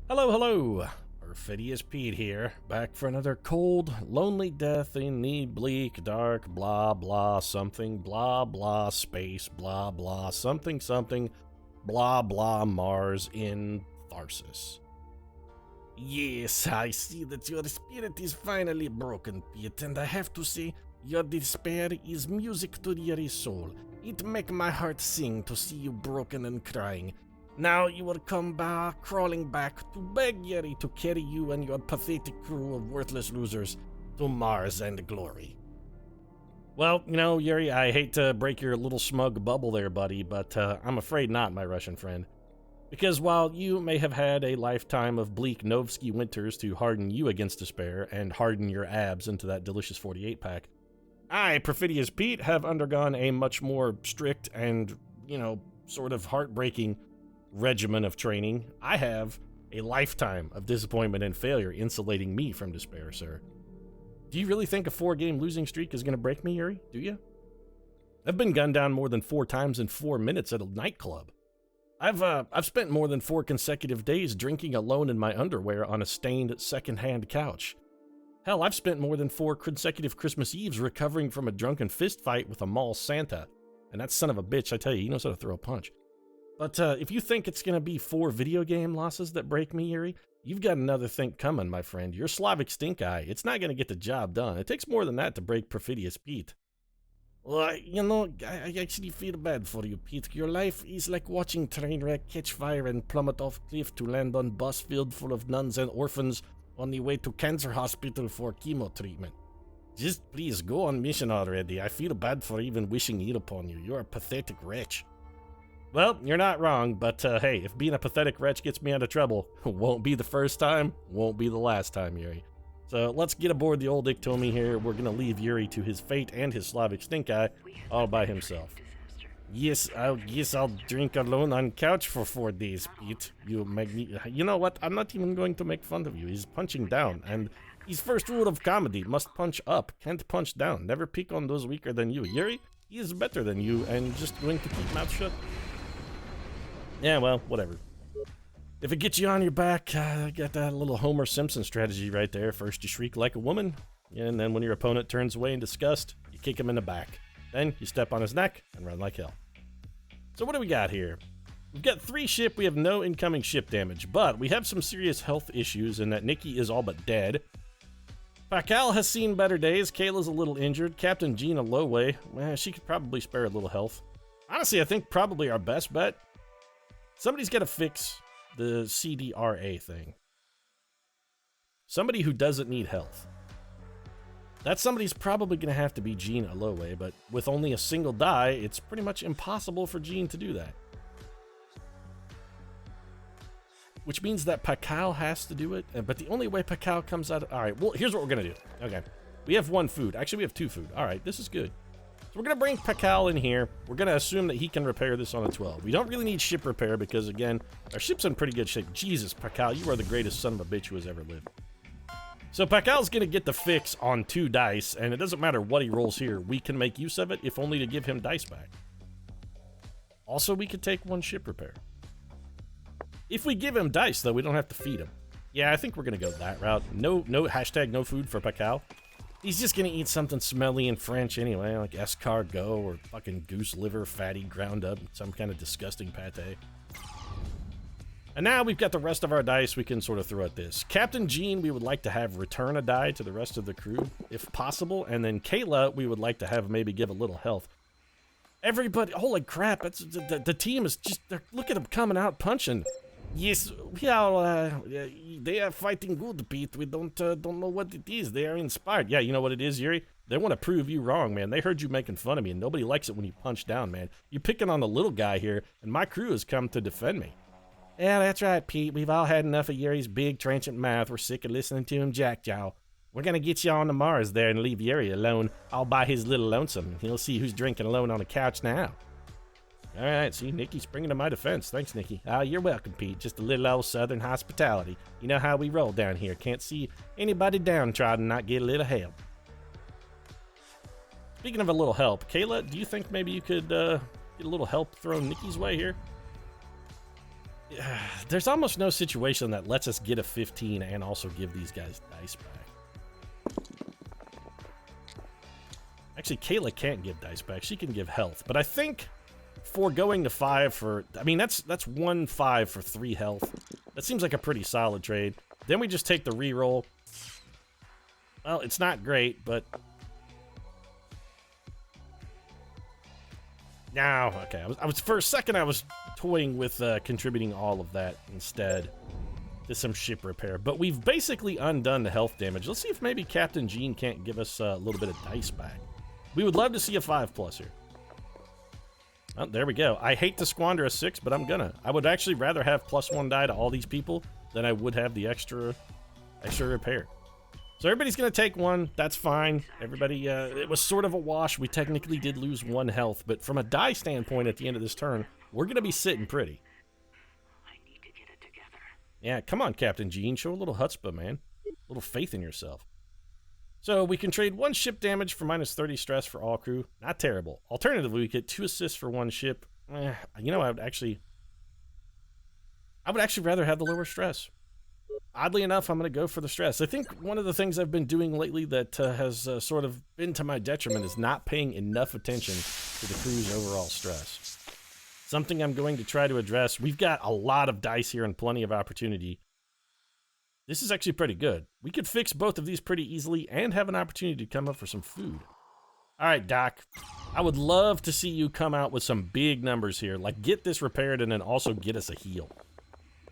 Hello, hello! Perfidious Pete here, back for another cold, lonely death in the bleak, dark, blah blah something, blah blah space, blah blah something something, blah blah Mars in Tharsis. Yes, I see that your spirit is finally broken, Pete, and I have to say, your despair is music to your soul. It make my heart sing to see you broken and crying. Now you will come back, crawling back to beg Yeri to carry you and your pathetic crew of worthless losers to Mars and glory. Well, Yuri, I hate to break your little smug bubble there, buddy, but I'm afraid not, my Russian friend. Because while you may have had a lifetime of bleak Novsky winters to harden you against despair and harden your abs into that delicious 48-pack, I, Perfidious Pete, have undergone a much more strict and, sort of heartbreaking regimen of training. I have a lifetime of disappointment and failure insulating me from despair, sir. Do you really think a 4-game losing streak is going to break me, Yuri? Do you? I've been gunned down more than 4 times in 4 minutes at a nightclub. I've spent more than 4 consecutive days drinking alone in my underwear on a stained second-hand couch. Hell, I've spent more than 4 consecutive Christmas Eves recovering from a drunken fist fight with a mall Santa. And that son of a bitch, I tell you, he knows how to throw a punch. But if you think it's going to be 4 video game losses that break me, Yuri, you've got another thing coming, my friend. Your Slavic stink eye, it's not going to get the job done. It takes more than that to break Perfidious Pete. Well, I actually feel bad for you, Pete. Your life is like watching train wreck catch fire and plummet off cliff to land on bus filled full of nuns and orphans on the way to cancer hospital for chemo treatment. Just please go on mission already. I feel bad for even wishing it upon you. You're a pathetic wretch. Well, you're not wrong, but hey, if being a pathetic wretch gets me out of trouble, won't be the first time, won't be the last time, Yuri. So let's get aboard the old Iktomi here. We're gonna leave Yuri to his fate and his Slavic stink eye all by himself. Yes, I'll drink alone on couch for 4 days, Pete. You know what? I'm not even going to make fun of you. He's punching down, and his first rule of comedy: must punch up, can't punch down. Never pick on those weaker than you. Yuri, he is better than you, and just going to keep mouth shut. Yeah, well, whatever. If it gets you on your back, I got that little Homer Simpson strategy right there. First you shriek like a woman, and then when your opponent turns away in disgust, you kick him in the back. Then you step on his neck and run like hell. So what do we got here? We've got 3 ship, we have no incoming ship damage, but we have some serious health issues in that Nikki is all but dead. Pakal has seen better days, Kayla's a little injured, Captain Gina Lowway, she could probably spare a little health. Honestly, I think probably our best bet, somebody's got to fix the CDRA thing. Somebody who doesn't need health. That somebody's probably going to have to be Jean Aloe, but with only a single die, it's pretty much impossible for Jean to do that. Which means that Pakal has to do it, but the only way Pakal comes out... Alright, well, here's what we're going to do. Okay, we have 1 food. Actually, we have 2 food. Alright, this is good. So we're going to bring Pakal in here. We're going to assume that he can repair this on a 12. We don't really need ship repair because, again, our ship's in pretty good shape. Jesus, Pakal, you are the greatest son of a bitch who has ever lived. So Pakal's going to get the fix on 2 dice, and it doesn't matter what he rolls here. We can make use of it, if only to give him dice back. Also, we could take 1 ship repair. If we give him dice, though, we don't have to feed him. Yeah, I think we're going to go that route. No food for Pakal. He's just gonna eat something smelly and French anyway, like escargot or fucking goose liver fatty ground up, some kind of disgusting pate. And now we've got the rest of our dice we can sort of throw at this. Captain Jean, we would like to have return a die to the rest of the crew, if possible, and then Kayla, we would like to have maybe give a little health. Everybody, holy crap, it's, the team is just, look at them coming out punching. Yes, they are fighting good, Pete. We don't know what it is. They are inspired. Yeah, you know what it is, Yuri? They want to prove you wrong, man. They heard you making fun of me, and nobody likes it when you punch down, man. You're picking on the little guy here, and my crew has come to defend me. Yeah, that's right, Pete. We've all had enough of Yuri's big, trenchant mouth. We're sick of listening to him jackjaw. We're gonna get you on to Mars there and leave Yuri alone all by his little lonesome. He'll see who's drinking alone on the couch now. All right, see, Nikki's springing to my defense. Thanks, Nikki. You're welcome, Pete. Just a little old southern hospitality. You know how we roll down here. Can't see anybody downtrodden not get a little help. Speaking of a little help, Kayla, do you think maybe you could get a little help thrown Nikki's way here? There's almost no situation that lets us get a 15 and also give these guys dice back. Actually, Kayla can't give dice back. She can give health. But I think foregoing the 5 for... I mean, that's 1 5 for 3 health. That seems like a pretty solid trade. Then we just take the reroll. Well, it's not great, but... Now, okay. I was for a second, I was toying with contributing all of that instead to some ship repair. But we've basically undone the health damage. Let's see if maybe Captain Jean can't give us a little bit of dice back. We would love to see a 5+ here. Oh, there we go. I hate to squander a 6, but I'm gonna. I would actually rather have +1 die to all these people than I would have the extra repair. So everybody's gonna take 1. That's fine. Everybody, it was sort of a wash. We technically did lose 1 health, but from a die standpoint at the end of this turn, we're gonna be sitting pretty. I need to get it together. Yeah, come on, Captain Jean. Show a little chutzpah, man. A little faith in yourself. So we can trade 1 ship damage for -30 stress for all crew. Not terrible. Alternatively, we get 2 assists for 1 ship. You know, I would actually rather have the lower stress. Oddly enough, I'm going to go for the stress. I think one of the things I've been doing lately that has sort of been to my detriment is not paying enough attention to the crew's overall stress. Something I'm going to try to address. We've got a lot of dice here and plenty of opportunity. This is actually pretty good. We could fix both of these pretty easily and have an opportunity to come up for some food. All right, Doc. I would love to see you come out with some big numbers here. Like, get this repaired and then also get us a heal.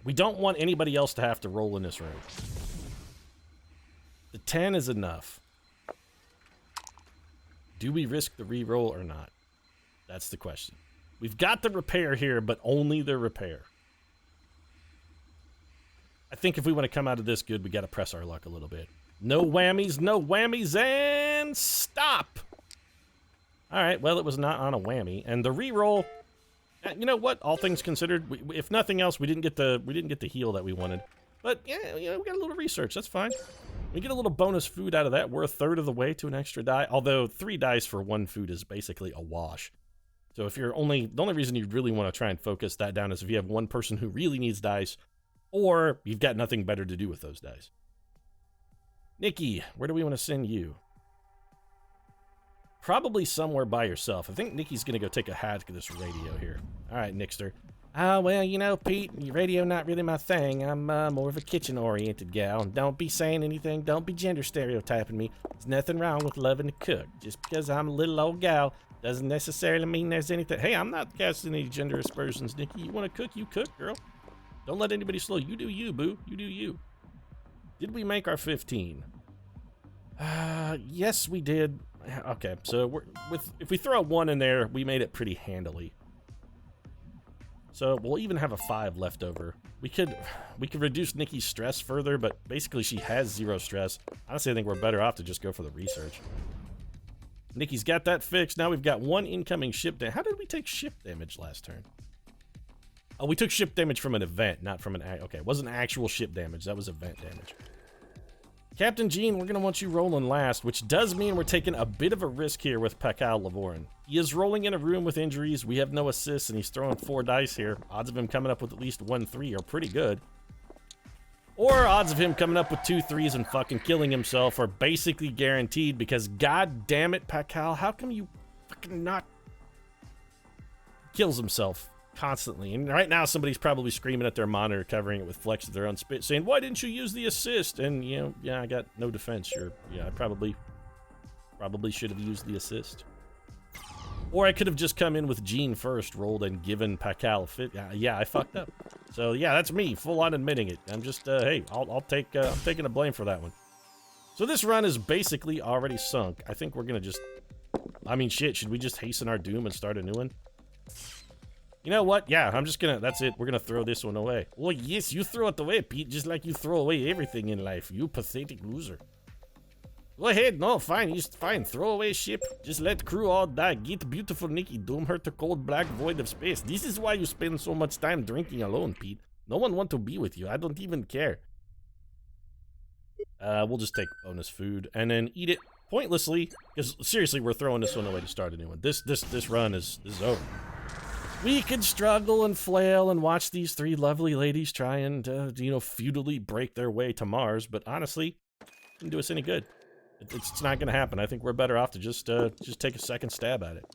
We don't want anybody else to have to roll in this room. The 10 is enough. Do we risk the reroll or not? That's the question. We've got the repair here, but only the repair. I think if we want to come out of this good, we got to press our luck a little bit. No whammies, and stop! Alright, well, it was not on a whammy. And the reroll... You know what? All things considered, if nothing else, we didn't get the heal that we wanted. But yeah, we got a little research. That's fine. We get a little bonus food out of that. We're a third of the way to an extra die. Although 3 dice for 1 food is basically a wash. So if you're the only reason you really want to try and focus that down is if you have one person who really needs dice, or you've got nothing better to do with those dice. Nikki, where do we want to send you? Probably somewhere by yourself. I think Nikki's going to go take a hack at this radio here. All right, Nixter. Well, you know, Pete, radio not really my thing. I'm more of a kitchen-oriented gal. And don't be saying anything. Don't be gender stereotyping me. There's nothing wrong with loving to cook. Just because I'm a little old gal doesn't necessarily mean there's anything. Hey, I'm not casting any gender aspersions, Nikki. You want to cook, you cook, girl. Don't let anybody slow. You do you, boo. You do you. Did we make our 15? Yes, we did. Okay, so if we throw a 1 in there, we made it pretty handily. So we'll even have a 5 left over. We could reduce Nikki's stress further, but basically she has 0 stress. Honestly, I think we're better off to just go for the research. Nikki's got that fixed. Now we've got 1 incoming ship damage. How did we take ship damage last turn? Oh, we took ship damage from an event, not from an... Okay, it wasn't actual ship damage. That was event damage. Captain Jean, we're going to want you rolling last, which does mean we're taking a bit of a risk here with Pascal Lavorin. He is rolling in a room with injuries. We have no assists, and he's throwing 4 dice here. Odds of him coming up with at least 1 3 are pretty good. Or odds of him coming up with 2 3s and fucking killing himself are basically guaranteed because, god damn it, Pascal, how come you fucking not... Kills himself constantly. And right now, somebody's probably screaming at their monitor, covering it with flecks of their own spit, saying, why didn't you use the assist? And, you know, yeah, I got no defense. Yeah, I probably should have used the assist. Or I could have just come in with Jean first, rolled, and given Pascal a fit. Yeah, I fucked up. So, yeah, that's me, full on admitting it. I'm just, hey, I'm taking the blame for that one. So this run is basically already sunk. I think we're gonna just, I mean, shit, should we just hasten our doom and start a new one? You know what? Yeah, I'm just gonna, that's it. We're gonna throw this one away. Well, yes, you throw it away, Pete, just like you throw away everything in life, you pathetic loser. Go ahead, no, fine, just fine. Throw away ship. Just let crew all die. Get beautiful Nikki. Doom her to cold black void of space. This is why you spend so much time drinking alone, Pete. No one want to be with you. I don't even care. We'll just take bonus food and then eat it pointlessly. Because seriously, we're throwing this one away to start a new one. This run is over. We could struggle and flail and watch these three lovely ladies try and, futilely break their way to Mars, but honestly, it didn't do us any good. It's not going to happen. I think we're better off to just take a second stab at it.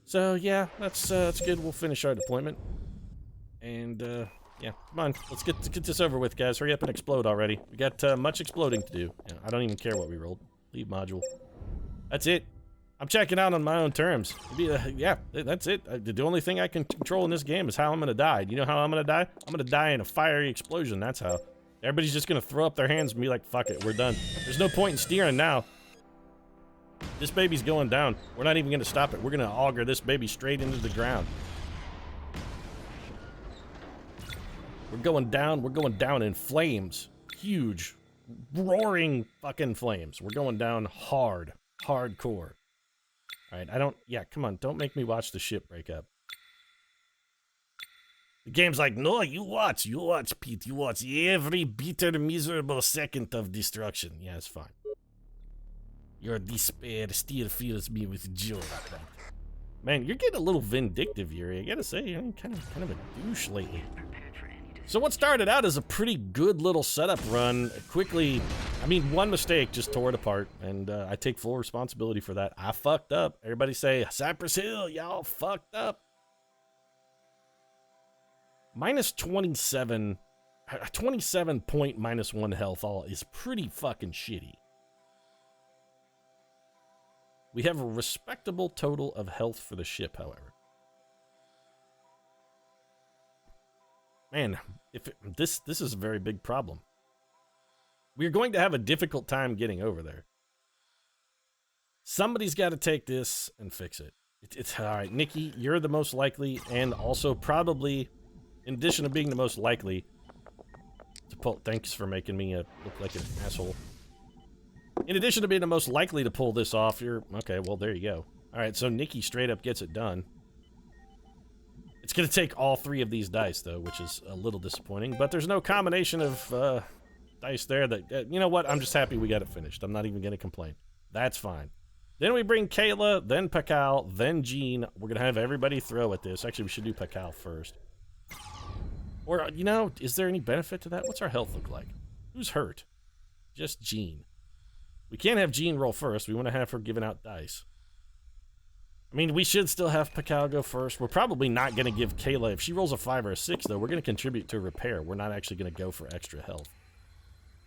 So, yeah, that's good. We'll finish our deployment. And, yeah, come on. Let's get this over with, guys. Hurry up and explode already. We got much exploding to do. Yeah, I don't even care what we rolled. Leave module. That's it. I'm checking out on my own terms. Yeah, that's it. The only thing I can control in this game is how I'm gonna die. Do you know how I'm gonna die? I'm gonna die in a fiery explosion. That's how. Everybody's just gonna throw up their hands and be like, fuck it, we're done. There's no point in steering now. This baby's going down. We're not even gonna stop it. We're gonna auger this baby straight into the ground. We're going down in flames. Huge, roaring fucking flames. We're going down hardcore. Alright, come on, don't make me watch the ship break up. The game's like, no, you watch, Pete, you watch every bitter, miserable second of destruction. Yeah, it's fine. Your despair still fills me with joy. Man, you're getting a little vindictive, Yuri. I gotta say, you're kind of a douche lately. So what started out as a pretty good little setup run quickly, one mistake just tore it apart, and I take full responsibility for that. I fucked up. Everybody say, Cypress Hill, y'all fucked up. Minus 27 point minus 1 health all is pretty fucking shitty. We have a respectable total of health for the ship, however. Man, this is a very big problem. We're going to have a difficult time getting over there. Somebody's got to take this and fix it. It's all right, Nikki, you're the most likely, and also probably, in addition to being the most likely, to pull. Thanks for making me look like an asshole. In addition to being the most likely to pull this off, you're okay. Well, there you go. All right, so Nikki straight up gets it done. It's going to take all 3 of these dice, though, which is a little disappointing. But there's no combination of dice there that... you know what? I'm just happy we got it finished. I'm not even going to complain. That's fine. Then we bring Kayla, then Pakal, then Jean. We're going to have everybody throw at this. Actually, we should do Pakal first. Or, is there any benefit to that? What's our health look like? Who's hurt? Just Jean. We can't have Jean roll first. We want to have her giving out dice. We should still have Pakal go first. We're probably not going to give Kayla... If she rolls a 5 or a 6, though, we're going to contribute to repair. We're not actually going to go for extra health.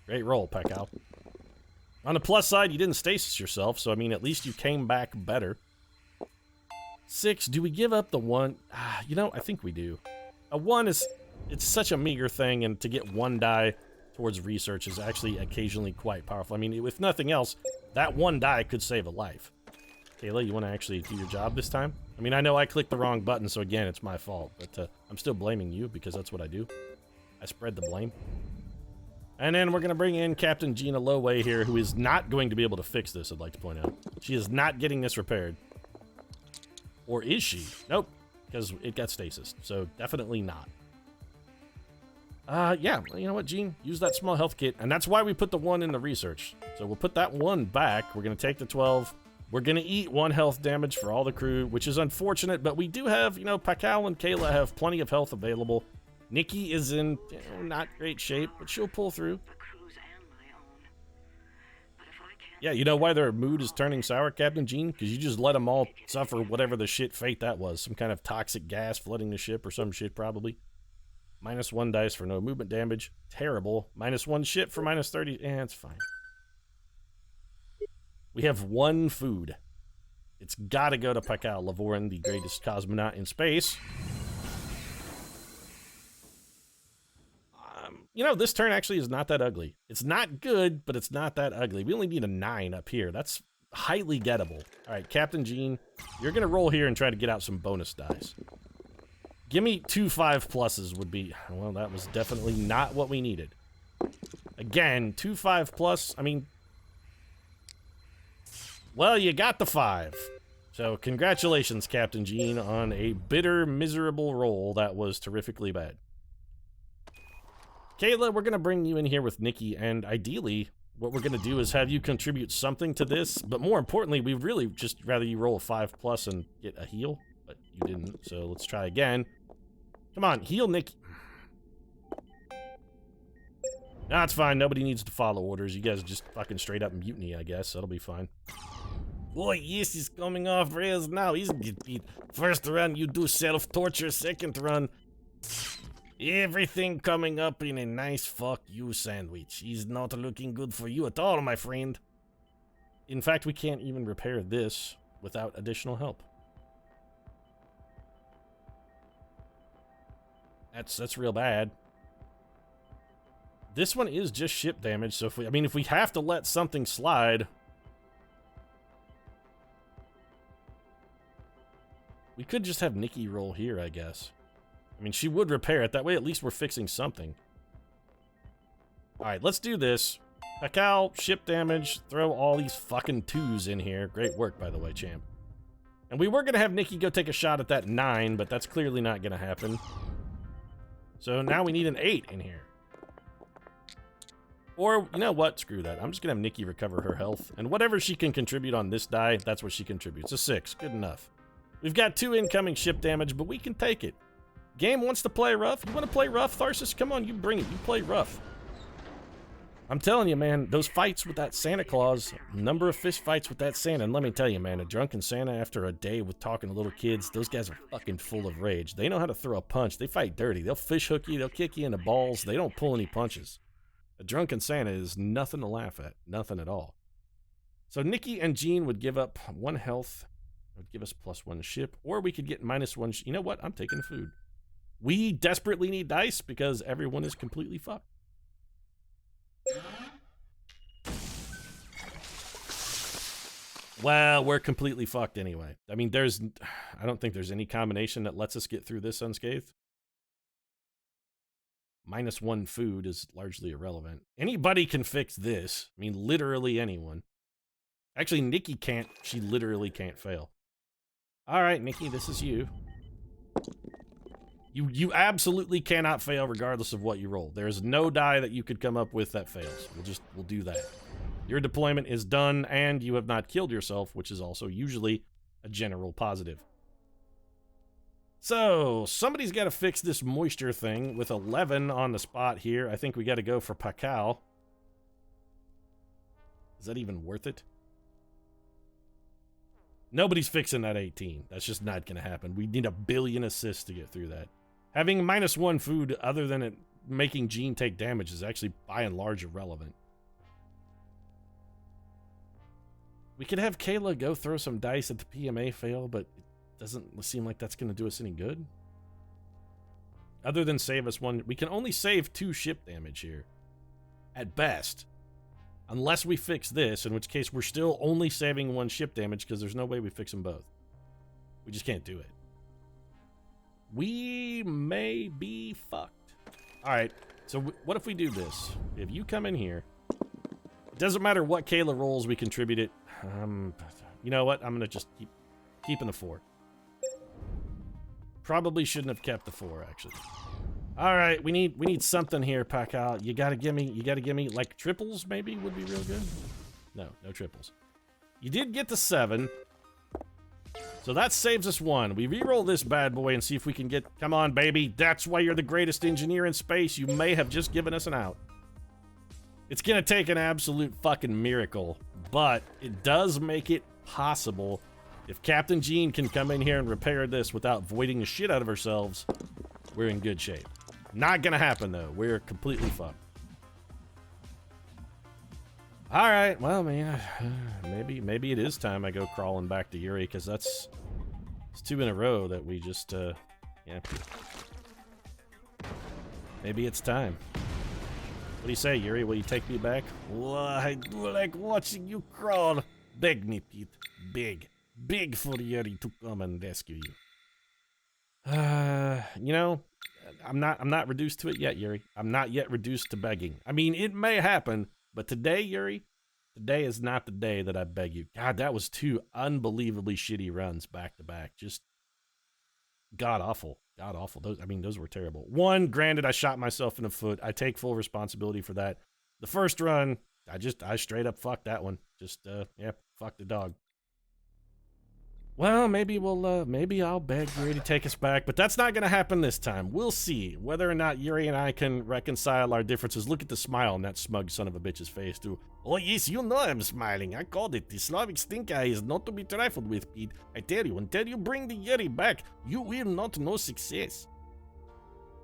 Great roll, Pakal. On the plus side, you didn't stasis yourself, so, at least you came back better. 6, do we give up the 1? I think we do. A 1 is... It's such a meager thing, and to get 1 die towards research is actually occasionally quite powerful. If nothing else, that 1 die could save a life. Kayla, you want to actually do your job this time? I know I clicked the wrong button, so again, it's my fault. But I'm still blaming you, because that's what I do. I spread the blame. And then we're going to bring in Captain Gina Loway here, who is not going to be able to fix this, I'd like to point out. She is not getting this repaired. Or is she? Nope, because it got stasis, so definitely not. Yeah, you know what, Gene? Use that small health kit, and that's why we put the 1 in the research. So we'll put that 1 back. We're going to take the 12. We're going to eat 1 health damage for all the crew, which is unfortunate, but we do have, Pakal and Kayla have plenty of health available. Nikki is in not great shape, but she'll pull through. Yeah, you know why their mood is turning sour, Captain Gene? Because you just let them all suffer whatever the shit fate that was. Some kind of toxic gas flooding the ship or some shit, probably. Minus 1 dice for no movement damage. Terrible. Minus 1 ship for minus 30. It's fine. We have 1 food. It's gotta go to Pakal Lavorin, the greatest cosmonaut in space. This turn actually is not that ugly. It's not good, but it's not that ugly. We only need a 9 up here. That's highly gettable. All right, Captain Gene, you're gonna roll here and try to get out some bonus dice. Give me 2 5+ would be... Well, that was definitely not what we needed. Again, 2 5+, Well, you got the 5. So, congratulations, Captain Gene, on a bitter, miserable roll that was terrifically bad. Kayla, we're going to bring you in here with Nikki, and ideally, what we're going to do is have you contribute something to this, but more importantly, we'd really just rather you roll a 5+ and get a heal. But you didn't, so let's try again. Come on, heal Nikki. Nah, it's fine. Nobody needs to follow orders. You guys just fucking straight up mutiny, I guess. That'll be fine. Boy, yes, he's coming off rails now, isn't it, Pete? First run, you do self-torture. Second run, everything coming up in a nice fuck you sandwich. He's not looking good for you at all, my friend. In fact, we can't even repair this without additional help. That's real bad. This one is just ship damage, so if we have to let something slide, we could just have Nikki roll here, I guess. I mean, she would repair it. That way, at least we're fixing something. Alright, let's do this. Pakal, ship damage, throw all these fucking 2s in here. Great work, by the way, champ. And we were going to have Nikki go take a shot at that 9, but that's clearly not going to happen. So now we need an 8 in here. Or, you know what? Screw that. I'm just going to have Nikki recover her health. And whatever she can contribute on this die, that's what she contributes. A 6. Good enough. We've got 2 incoming ship damage, but we can take it. Game wants to play rough. You want to play rough, Tharsis? Come on, you bring it. You play rough. I'm telling you, man, those fights with that Santa Claus, number of fist fights with that Santa, and let me tell you, man, a drunken Santa after a day with talking to little kids, those guys are fucking full of rage. They know how to throw a punch. They fight dirty. They'll fish hook you. They'll kick you in the balls. They don't pull any punches. A drunken Santa is nothing to laugh at. Nothing at all. So Nikki and Jean would give up 1 health. It would give us +1 ship, or we could get -1. You know what? I'm taking food. We desperately need dice because everyone is completely fucked. Well, we're completely fucked anyway. I mean, I don't think there's any combination that lets us get through this unscathed. -1 food is largely irrelevant. Anybody can fix this. I mean, literally anyone. Actually, Nikki can't. She literally can't fail. All right, Nikki, this is you. You absolutely cannot fail regardless of what you roll. There's no die that you could come up with that fails. We'll do that. Your deployment is done, and you have not killed yourself, which is also usually a general positive. So, somebody's got to fix this moisture thing with 11 on the spot here. I think we got to go for Pakal. Is that even worth it? Nobody's fixing that 18. That's just not going to happen. We need 1 billion assists to get through that. Having -1 food, other than it making Jean take damage, is actually by and large irrelevant. We could have Kayla go throw some dice at the PMA fail, but it doesn't seem like that's going to do us any good. Other than save us 1, we can only save 2 ship damage here. At best. Unless we fix this, in which case we're still only saving 1 ship damage because there's no way we fix them both. We just can't do it. We may be fucked. Alright, so what if we do this? If you come in here, it doesn't matter what Kayla rolls, we contribute it. You know what? I'm going to just keeping the 4. Probably shouldn't have kept the 4, actually. All right, we need something here, Pakal. You gotta give me like triples, maybe would be real good. No triples. You did get the 7, so that saves us 1. We re-roll this bad boy and see if we can get. Come on, baby. That's why you're the greatest engineer in space. You may have just given us an out. It's gonna take an absolute fucking miracle, but it does make it possible. If Captain Jean can come in here and repair this without voiding the shit out of ourselves, we're in good shape. Not gonna happen, though. We're completely fucked. Alright, well, man, maybe it is time I go crawling back to Yuri, because it's 2 in a row that we just, yeah. Maybe it's time. What do you say, Yuri? Will you take me back? Well, I do like watching you crawl. Beg me, Pete. Big for Yuri to come and rescue you. You know, I'm not reduced to it yet, Yuri. I'm not yet reduced to begging. I mean, it may happen, but today, Yuri, today is not the day that I beg you. God, that was 2 unbelievably shitty runs back to back. Just god awful. Those were terrible. 1, granted, I shot myself in the foot. I take full responsibility for that. The first run, I straight up fucked that one. Just, yeah, fuck the dog. Well, maybe I'll beg Yuri to take us back, but that's not gonna happen this time. We'll see whether or not Yuri and I can reconcile our differences. Look at the smile on that smug son of a bitch's face, too. Oh yes, you know I'm smiling. I called it. The Slavic stink eye is not to be trifled with, Pete. I tell you, until you bring the Yuri back, you will not know success.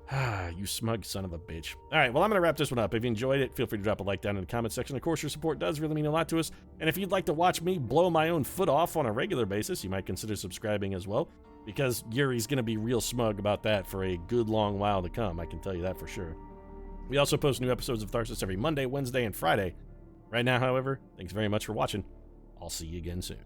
Ah, you smug son of a bitch. All right, well, I'm going to wrap this one up. If you enjoyed it, feel free to drop a like down in the comment section. Of course, your support does really mean a lot to us. And if you'd like to watch me blow my own foot off on a regular basis, you might consider subscribing as well, because Yuri's going to be real smug about that for a good long while to come. I can tell you that for sure. We also post new episodes of Tharsis every Monday, Wednesday, and Friday. Right now, however, thanks very much for watching. I'll see you again soon.